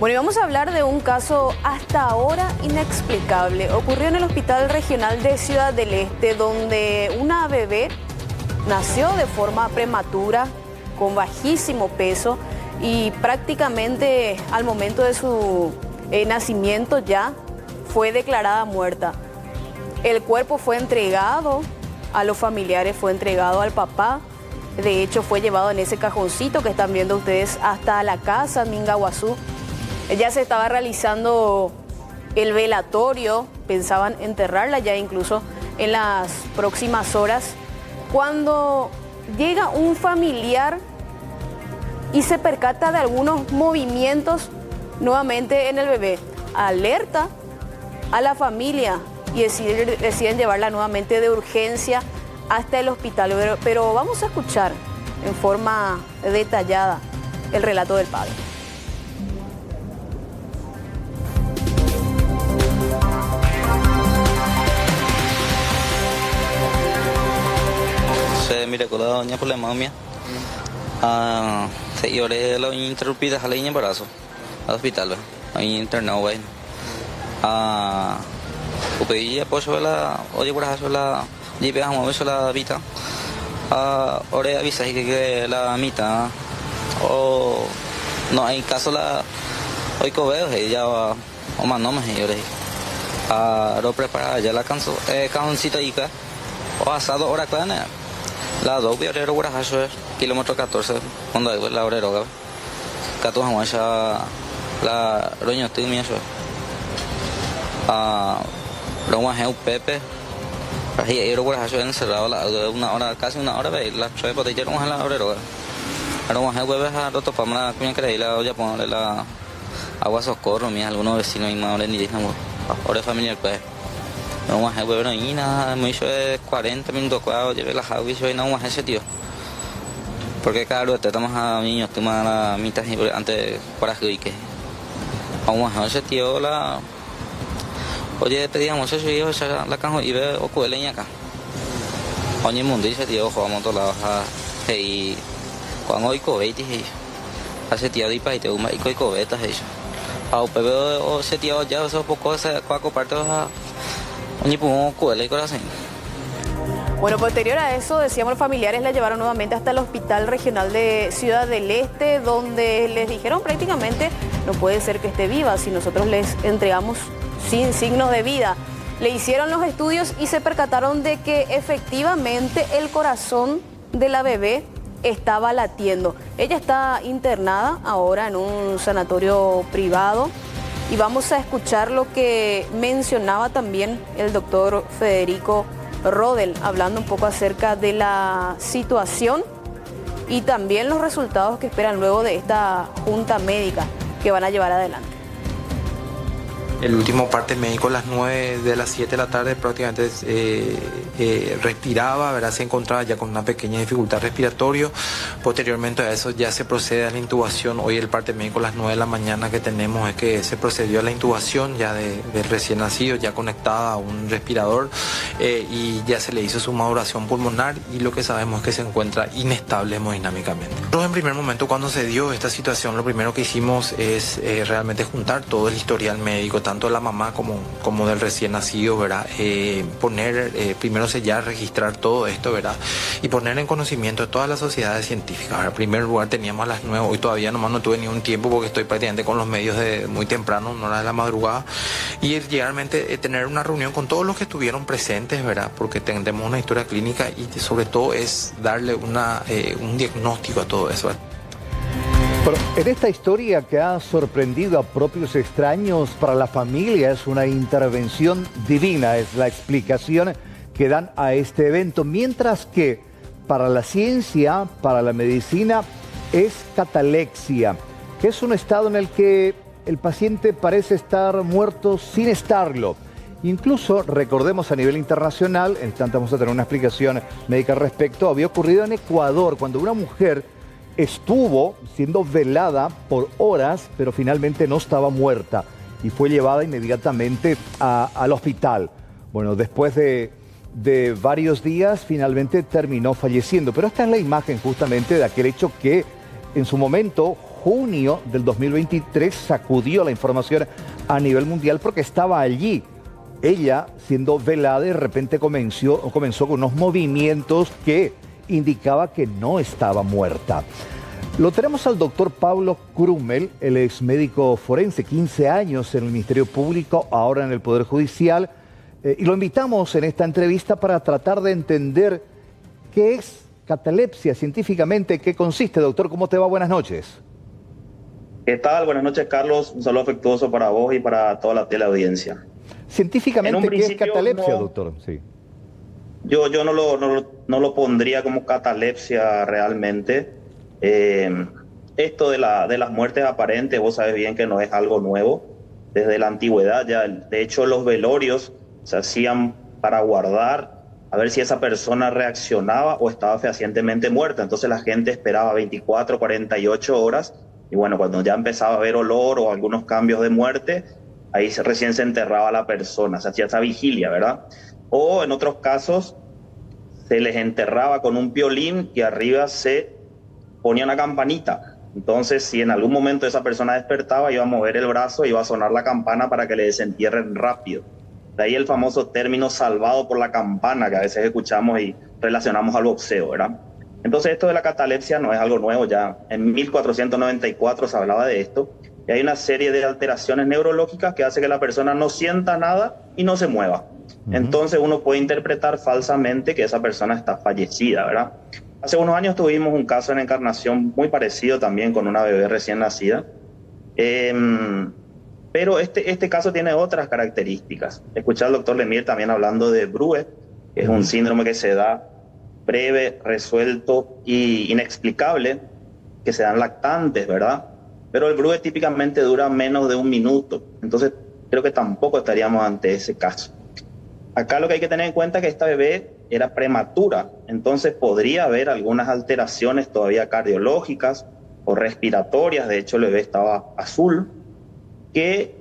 Bueno, y vamos a hablar de un caso hasta ahora inexplicable. Ocurrió en el Hospital Regional de Ciudad del Este, donde una bebé nació de forma prematura, con bajísimo peso, y prácticamente al momento de su nacimiento ya fue declarada muerta. El cuerpo fue entregado a los familiares, fue entregado al papá. De hecho, fue llevado en ese cajoncito que están viendo ustedes hasta la casa en Mingaguazú. Ya se estaba realizando el velatorio, pensaban enterrarla ya incluso en las próximas horas, cuando llega un familiar y se percata de algunos movimientos nuevamente en el bebé. Alerta a la familia y deciden llevarla nuevamente de urgencia hasta el hospital. Pero vamos a escuchar en forma detallada el relato del padre. Mira, con la doña por la mamia, se iba a la interrumpida a la niña embarazo al hospital, ahí internado, güey. Pedí apoyo a la, oye, por ejemplo, la, y pegamos a la vita, ahora avisa que la mitad, o no hay caso la, hoy cobeo, ya va, o más no me señores, lo prepara ya la canzoncita y que, o asado, ahora que la dos violero guarajazo kilómetro 14 cuando hay la obrero cato jamás la roño estoy mi eso roma un pepe ahí era guarajazo encerrado una hora casi una hora la trae por ahí a la obrero roma jueves a roto para una cuña que la olla ponerle la agua socorro mi algunos vecinos y más ni dicen ahora familiar pues no más hay huevo y nada, me hizo 40 minutos cuando llevé la jaula y yo no más ese tío. Porque claro, te estamos a niños, te más la mitad antes para que aún más ese tío la oye pedíamos eso y yo la cajo y ve o cueleña acá. Oye mundo dice tío, jugamos todos lados y cuando hoy cohete hace tío de país te un y cohetas eso. A pero ese tío ya esos pocos se cuaco parte Bueno, posterior a eso, decíamos, los familiares la llevaron nuevamente hasta el Hospital Regional de Ciudad del Este, donde les dijeron prácticamente no puede ser que esté viva si nosotros les entregamos sin signos de vida. Le hicieron los estudios y se percataron de que efectivamente el corazón de la bebé estaba latiendo. Ella está internada ahora en un sanatorio privado. Y vamos a escuchar lo que mencionaba también el doctor Federico Rodel, hablando un poco acerca de la situación y también los resultados que esperan luego de esta junta médica que van a llevar adelante. El último parte médico a las 9 de las 7 de la tarde prácticamente respiraba, ¿verdad? Se encontraba ya con una pequeña dificultad respiratoria. Posteriormente a eso ya se procede a la intubación. Hoy el parte médico a las 9 de la mañana que tenemos es que se procedió a la intubación ya del recién nacido, ya conectada a un respirador y ya se le hizo su maduración pulmonar y lo que sabemos es que se encuentra inestable hemodinámicamente. Nosotros en primer momento cuando se dio esta situación lo primero que hicimos es realmente juntar todo el historial médico, tanto de la mamá como del recién nacido, ¿verdad? Primero sellar, registrar todo esto, ¿verdad? Y poner en conocimiento de todas las sociedades científicas, ¿verdad? En primer lugar teníamos a las 9, hoy todavía nomás no tuve ni un tiempo porque estoy prácticamente con los medios de muy temprano, en hora de la madrugada, y realmente tener una reunión con todos los que estuvieron presentes, ¿verdad? Porque tenemos una historia clínica y sobre todo es darle un diagnóstico a todo eso, ¿verdad? Pero en esta historia que ha sorprendido a propios extraños, para la familia es una intervención divina, es la explicación que dan a este evento, mientras que para la ciencia, para la medicina, es catalexia, que es un estado en el que el paciente parece estar muerto sin estarlo. Incluso, recordemos a nivel internacional, en tanto vamos a tener una explicación médica al respecto, había ocurrido en Ecuador, cuando una mujer estuvo siendo velada por horas, pero finalmente no estaba muerta y fue llevada inmediatamente al hospital. Bueno, después de varios días finalmente terminó falleciendo, pero esta es la imagen justamente de aquel hecho que en su momento junio del 2023 sacudió la información a nivel mundial porque estaba allí. Ella, siendo velada, de repente comenzó con unos movimientos que indicaba que no estaba muerta. Lo tenemos al doctor Pablo Krumel, él es médico forense, 15 años en el Ministerio Público, ahora en el Poder Judicial, y lo invitamos en esta entrevista para tratar de entender qué es catalepsia científicamente, qué consiste. Doctor, ¿cómo te va? Buenas noches. ¿Qué tal? Buenas noches, Carlos. Un saludo afectuoso para vos y para toda la teleaudiencia. Científicamente, ¿qué es catalepsia, doctor? Sí. Yo no lo pondría como catalepsia realmente. Esto de las muertes aparentes, vos sabés bien que no es algo nuevo. Desde la antigüedad ya, de hecho, los velorios se hacían para guardar a ver si esa persona reaccionaba o estaba fehacientemente muerta. Entonces la gente esperaba 24, 48 horas y bueno, cuando ya empezaba a haber olor o algunos cambios de muerte, ahí recién se enterraba a la persona, se hacía esa vigilia, ¿verdad? O en otros casos se les enterraba con un piolín y arriba se ponía una campanita. Entonces, si en algún momento esa persona despertaba, iba a mover el brazo y iba a sonar la campana para que le desentierren rápido. De ahí el famoso término salvado por la campana que a veces escuchamos y relacionamos al boxeo, ¿verdad? Entonces esto de la catalepsia no es algo nuevo, ya en 1494 se hablaba de esto, y hay una serie de alteraciones neurológicas que hace que la persona no sienta nada y no se mueva. Entonces uno puede interpretar falsamente que esa persona está fallecida, ¿verdad? Hace unos años tuvimos un caso en Encarnación muy parecido también con una bebé recién nacida, pero este caso tiene otras características. Escuché al doctor Lemire también hablando de Brue, que es un síndrome que se da breve, resuelto y inexplicable, que se dan lactantes, ¿verdad? Pero el Brue típicamente dura menos de un minuto, entonces creo que tampoco estaríamos ante ese caso. Acá lo que hay que tener en cuenta es que esta bebé era prematura, entonces podría haber algunas alteraciones todavía cardiológicas o respiratorias, de hecho el bebé estaba azul, que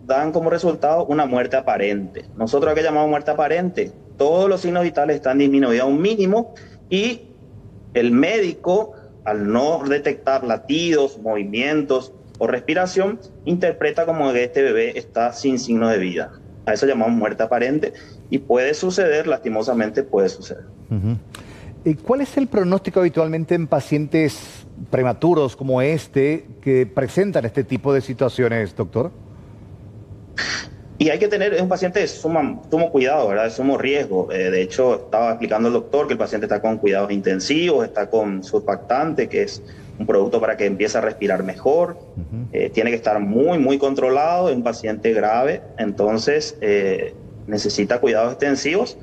dan como resultado una muerte aparente. Nosotros ¿a qué llamamos muerte aparente? Todos los signos vitales están disminuidos a un mínimo y el médico, al no detectar latidos, movimientos o respiración, interpreta como que este bebé está sin signo de vida. A eso llamamos muerte aparente y puede suceder, lastimosamente puede suceder. ¿Y cuál es el pronóstico habitualmente en pacientes prematuros como este que presentan este tipo de situaciones, doctor? Y hay que tener, es un paciente de sumo cuidado, ¿verdad? De sumo riesgo. De hecho, estaba explicando el doctor que el paciente está con cuidados intensivos, está con surfactante, que es un producto para que empiece a respirar mejor. Tiene que estar muy controlado, es un paciente grave, entonces necesita cuidados extensivos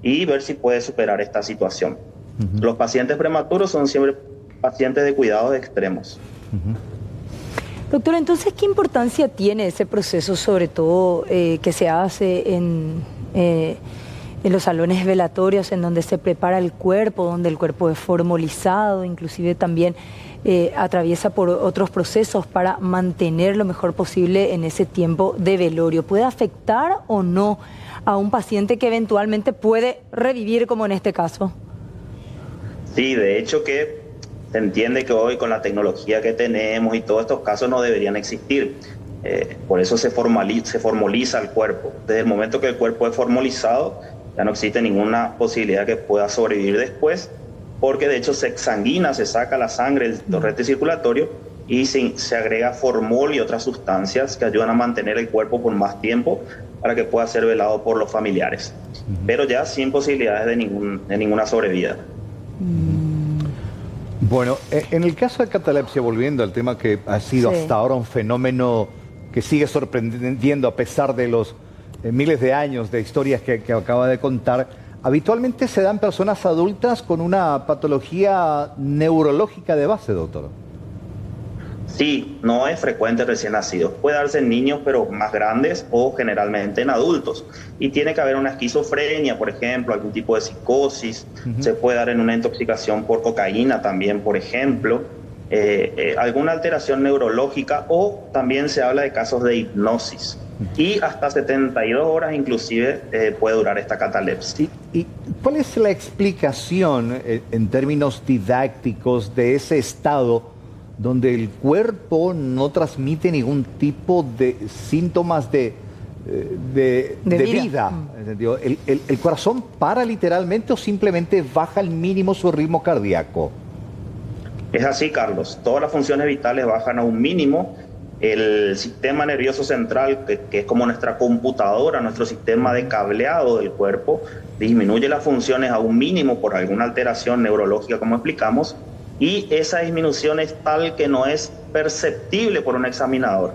y ver si puede superar esta situación. Los pacientes prematuros son siempre pacientes de cuidados extremos. Doctor, entonces, ¿qué importancia tiene ese proceso, sobre todo que se hace en los salones velatorios, en donde se prepara el cuerpo, donde el cuerpo es formalizado, inclusive también atraviesa por otros procesos para mantener lo mejor posible en ese tiempo de velorio? ¿Puede afectar o no a un paciente que eventualmente puede revivir, como en este caso? Sí, de hecho que se entiende que hoy con la tecnología que tenemos y todos estos casos no deberían existir. Por eso se formaliza el cuerpo. Desde el momento que el cuerpo es formalizado, ya no existe ninguna posibilidad que pueda sobrevivir después, porque de hecho se exsanguina, se saca la sangre del torrente circulatorio y se agrega formol y otras sustancias que ayudan a mantener el cuerpo por más tiempo para que pueda ser velado por los familiares. Pero ya sin posibilidades de ninguna sobrevida. Bueno, en el caso de catalepsia, volviendo al tema que ha sido hasta ahora un fenómeno que sigue sorprendiendo a pesar de los miles de años de historias que acaba de contar, habitualmente se dan personas adultas con una patología neurológica de base, doctor. Sí, no es frecuente recién nacidos. Puede darse en niños, pero más grandes o generalmente en adultos. Y tiene que haber una esquizofrenia, por ejemplo, algún tipo de psicosis. Se puede dar en una intoxicación por cocaína también, por ejemplo. Alguna alteración neurológica, o también se habla de casos de hipnosis. Y hasta 72 horas inclusive puede durar esta catalepsia. ¿Y cuál es la explicación en términos didácticos de ese estado donde el cuerpo no transmite ningún tipo de síntomas de vida. ¿Entendió? ¿El corazón para literalmente o simplemente baja al mínimo su ritmo cardíaco? Es así, Carlos. Todas las funciones vitales bajan a un mínimo. El sistema nervioso central, que es como nuestra computadora, nuestro sistema de cableado del cuerpo, disminuye las funciones a un mínimo por alguna alteración neurológica, como explicamos, y esa disminución es tal que no es perceptible por un examinador.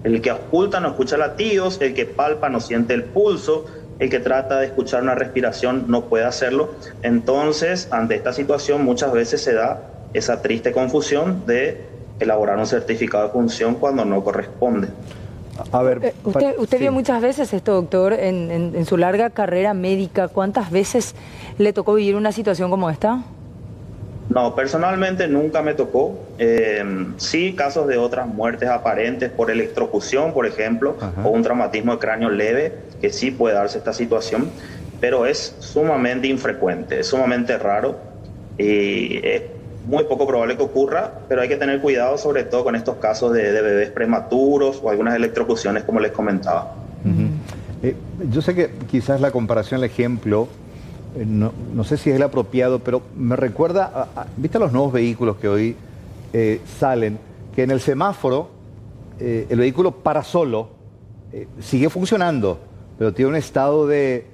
El que ausculta no escucha latidos, el que palpa no siente el pulso, el que trata de escuchar una respiración no puede hacerlo. Entonces, ante esta situación muchas veces se da esa triste confusión de elaborar un certificado de función cuando no corresponde. A ver, usted sí. vio muchas veces esto, doctor, en su larga carrera médica. ¿Cuántas veces le tocó vivir una situación como esta? No, personalmente nunca me tocó. Sí, casos de otras muertes aparentes por electrocución, por ejemplo, o un traumatismo de cráneo leve, que sí puede darse esta situación, pero es sumamente infrecuente, es sumamente raro y es muy poco probable que ocurra, pero hay que tener cuidado sobre todo con estos casos de bebés prematuros o algunas electrocuciones como les comentaba. Yo sé que quizás la comparación, el ejemplo, no sé si es el apropiado, pero me recuerda, ¿viste los nuevos vehículos que hoy salen? Que en el semáforo el vehículo para solo, sigue funcionando, pero tiene un estado de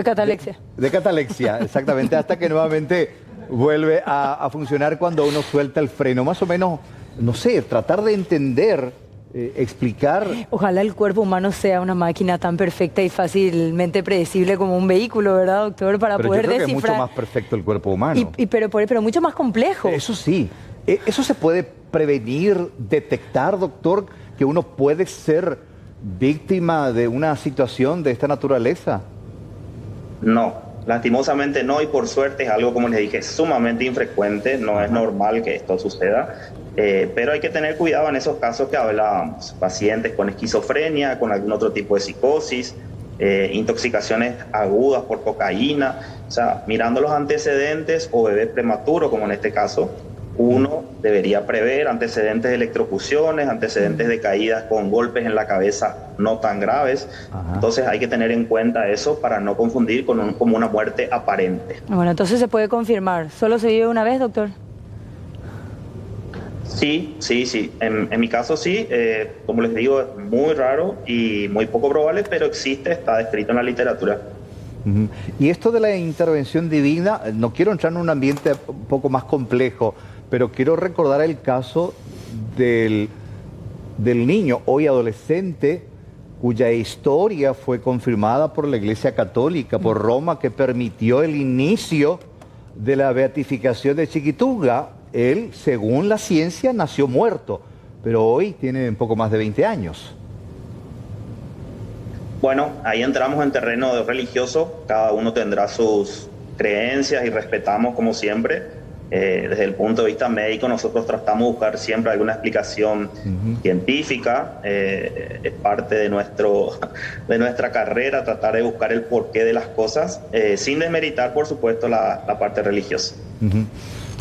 catalexia. De catalexia, exactamente, hasta que nuevamente vuelve a funcionar cuando uno suelta el freno. Más o menos, no sé, tratar de entender, explicar. Ojalá el cuerpo humano sea una máquina tan perfecta y fácilmente predecible como un vehículo, ¿verdad, doctor? Para pero poder yo creo descifrar. Que es mucho más perfecto el cuerpo humano. Pero mucho más complejo. Eso sí. ¿Eso se puede prevenir, detectar, doctor, que uno puede ser víctima de una situación de esta naturaleza? No. Lastimosamente no, y por suerte es algo, como les dije, sumamente infrecuente, no es normal que esto suceda, pero hay que tener cuidado en esos casos que hablábamos, pacientes con esquizofrenia, con algún otro tipo de psicosis, intoxicaciones agudas por cocaína, o sea, mirando los antecedentes o bebés prematuros, como en este caso, uno debería prever antecedentes de electrocuciones, antecedentes de caídas con golpes en la cabeza no tan graves. Entonces hay que tener en cuenta eso para no confundir como una muerte aparente. Bueno, entonces se puede confirmar. ¿Solo se vive una vez, doctor? Sí. En mi caso sí. Como les digo, es muy raro y muy poco probable, pero existe, está descrito en la literatura. Y esto de la intervención divina, no quiero entrar en un ambiente un poco más complejo, pero quiero recordar el caso del niño, hoy adolescente, cuya historia fue confirmada por la Iglesia Católica, por Roma, que permitió el inicio de la beatificación de Chiquituga. Él, según la ciencia, nació muerto, pero hoy tiene un poco más de 20 años. Bueno, ahí entramos en terreno religioso, cada uno tendrá sus creencias y respetamos como siempre. Desde el punto de vista médico nosotros tratamos de buscar siempre alguna explicación científica, es parte de nuestra carrera tratar de buscar el porqué de las cosas, sin desmeritar por supuesto la parte religiosa.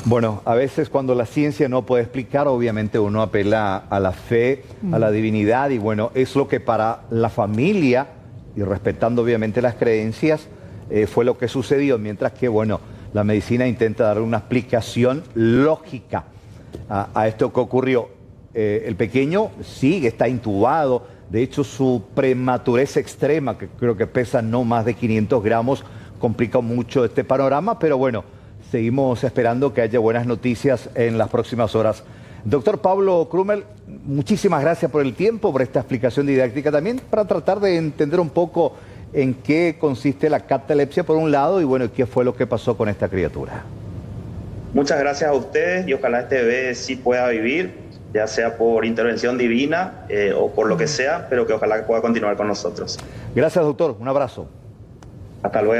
Bueno, a veces cuando la ciencia no puede explicar, obviamente uno apela a la fe, a la divinidad, y bueno, es lo que para la familia, y respetando obviamente las creencias, fue lo que sucedió, mientras que, bueno, la medicina intenta dar una explicación lógica a esto que ocurrió. El pequeño sigue, está intubado, de hecho su prematurez extrema, que creo que pesa no más de 500 gramos, complica mucho este panorama, pero bueno, seguimos esperando que haya buenas noticias en las próximas horas. Doctor Pablo Krumel, muchísimas gracias por el tiempo, por esta explicación didáctica también, para tratar de entender un poco en qué consiste la catalepsia por un lado y bueno, qué fue lo que pasó con esta criatura. Muchas gracias a ustedes y ojalá este bebé sí pueda vivir, ya sea por intervención divina o por lo que sea, pero que ojalá pueda continuar con nosotros. Gracias, doctor. Un abrazo. Hasta luego.